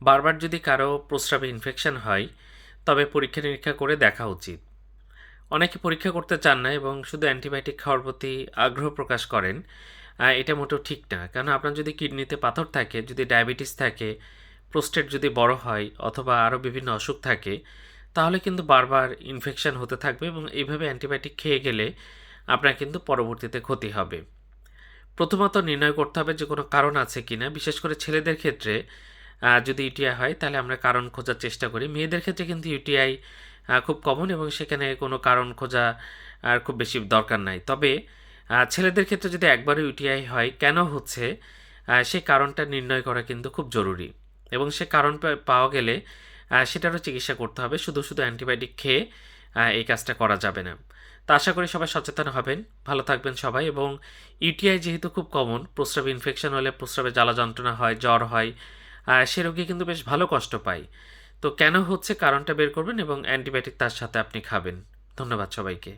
বারবার যদি কারো প্রস্রাবে ইনফেকশন হয় তবে পরীক্ষা নিরীক্ষা করে দেখা উচিত। অনেকে পরীক্ষা করতে চান না এবং শুধু অ্যান্টিবায়োটিক খাওয়ার প্রতি আগ্রহ প্রকাশ করেন। এটা মোটেও ঠিক না, কারণ আপনার যদি কিডনিতে পাথর থাকে, যদি ডায়াবেটিস থাকে, প্রোস্টেট যদি বড় হয় অথবা আরও বিভিন্ন অসুখ থাকে, তাহলে কিন্তু বারবার ইনফেকশন হতে থাকবে এবং এইভাবে অ্যান্টিবায়োটিক খেয়ে গেলে আপনার কিন্তু পরবর্তীতে ক্ষতি হবে। প্রথমত নির্ণয় করতে হবে যে কোনো কারণ আছে কিনা। বিশেষ করে ছেলেদের ক্ষেত্রে যদি ইউটিআই হয় তাহলে আমরা কারণ খোঁজার চেষ্টা করি। মেয়েদের ক্ষেত্রে কিন্তু ইউটিআই খুব কমন এবং সেখানে কোনো কারণ খোঁজা আর খুব বেশি দরকার নাই। তবে ছেলেদের ক্ষেত্রে যদি একবারও ইউটিআই হয়, কেন হচ্ছে সেই কারণটা নির্ণয় করা কিন্তু খুব জরুরি এবং সে কারণ পাওয়া গেলে সেটারও চিকিৎসা করতে হবে। শুধু শুধু অ্যান্টিবায়োটিক খেয়ে এই কাজটা করা যাবে না। তো আশা করি সবাই সচেতন হবেন, ভালো থাকবেন সবাই। এবং ইউটিআই যেহেতু খুব কমন, প্রস্রাবে ইনফেকশন হলে প্রস্রাবে জ্বালা যন্ত্রণা হয়, জ্বর হয়, সে রোগী কিন্তু বেশ ভালো কষ্ট পায়। তো কেন হচ্ছে কারণটা বের করবেন এবং অ্যান্টিবায়োটিক তার সাথে আপনি খাবেন। ধন্যবাদ সবাইকে।